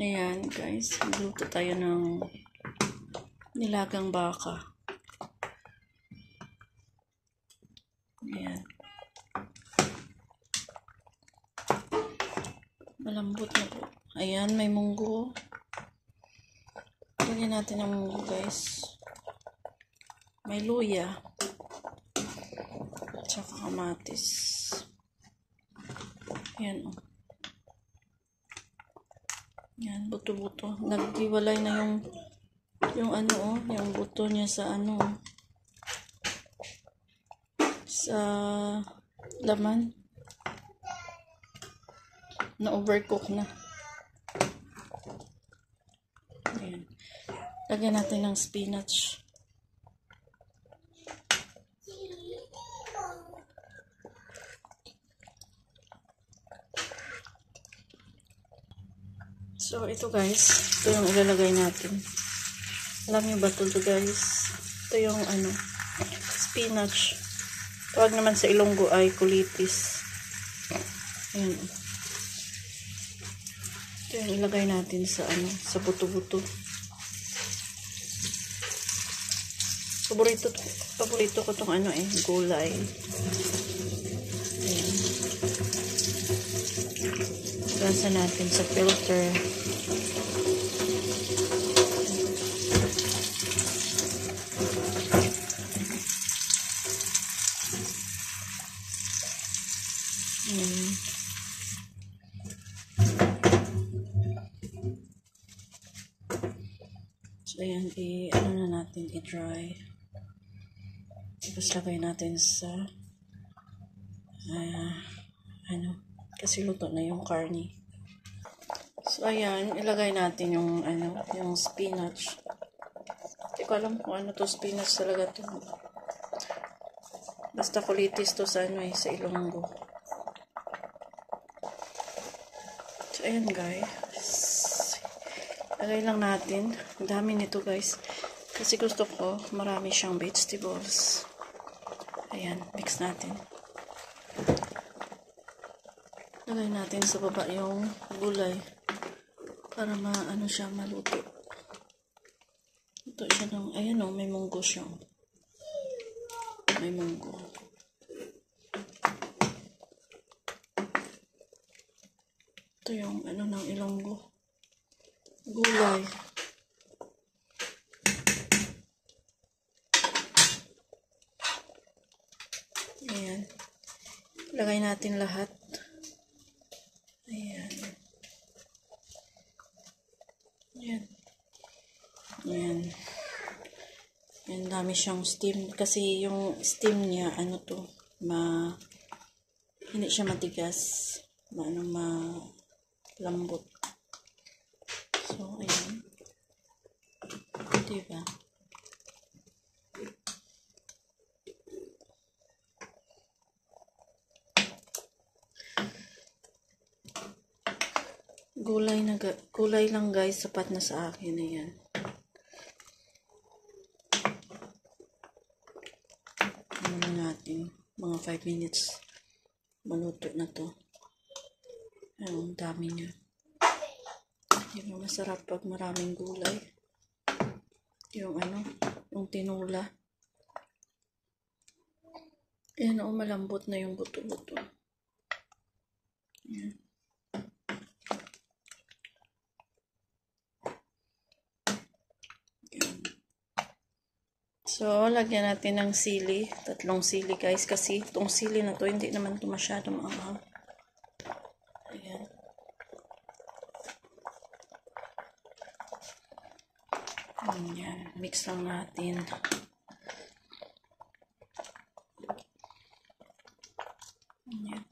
Ayan guys, magluto tayo ng nilagang baka. Ayan. Malambot na po. Ayan, may munggo. Lagyan natin ng munggo guys. May luya. Tsaka kamatis. Ayan o. Yan, buto-buto. Naghiwalay na yung ano yung buto niya sa sa laman. Na overcook na. Ayan. Lagyan natin ng spinach. So, ito guys, ito yung ilalagay natin. Alam niyo ba ito guys? Ito yung spinach. Tawag naman sa Ilonggo ay kulitis. Ayan. Ito yung ilagay natin sa sa buto-buto. Paborito ko tong gulay. Ayan. Gasa natin sa filter. So, ayan, na natin, i-dry. Tapos, lagay natin sa, kasi luto na yung karne. So, ayan, ilagay natin yung, yung spinach. Hindi ko alam kung ano to, spinach talaga to. Basta kulitis to sa sa Ilonggo. So, ayan guys. Lagay lang natin. Ang dami nito guys. Kasi gusto ko, marami siyang vegetables. Ayan, mix natin. Lagay natin sa baba yung gulay. Para siya maluto. Ito siya ng, ayan may munggo siya. May munggo. Ito yung ng Ilonggo. Gulay. Ayan. Lagay natin lahat. Ayan. Ayan. Ayan. Ayan, dami siyang steam. Kasi yung steam niya, hindi siya matigas. Malambot. So, ayan. Diba? Gulay lang guys, sapat na sa akin na yan. Natin mga 5 minutes maluto na to. Ang dami niya. Diba masarap pag maraming gulay. Yung yung tinula. Ayan malambot na yung buto-buto. Ayan. So, lagyan natin ng sili. 3 sili guys. Kasi itong sili na to, hindi naman ito masyado maanghang. Ayan. Ayan. Mix lang natin. Ayan.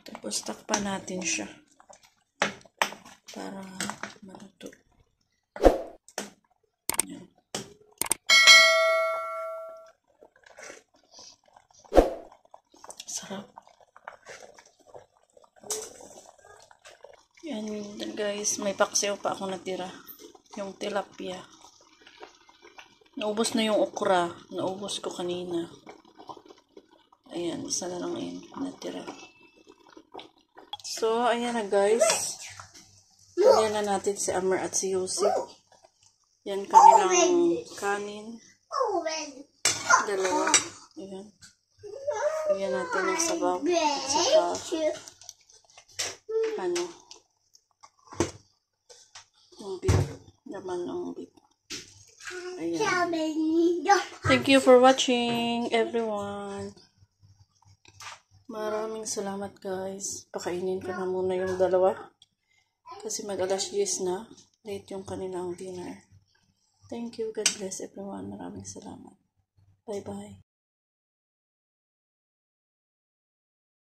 Tapos takpan natin siya. Para maluto. Ayan. Sarap. Yan guys, may paksiw pa ako natira. Yung tilapia. Naubos na yung okra. Naubos ko kanina. Ayan, isa na lang yun natira. So, ayan na guys. Lagyan na natin si Amr at si Yusuf. Yan kanilang kanin. Dalawa. Ayan. Lagyan natin ng sabaw. At saka, yung beef. Laman ng beef. Ayan. Thank you for watching, everyone. Maraming salamat, guys. Pakainin ko na muna yung dalawa. Kasi mag-alas 10 na. Late yung kanilang dinner. Thank you. God bless everyone. Maraming salamat. Bye-bye.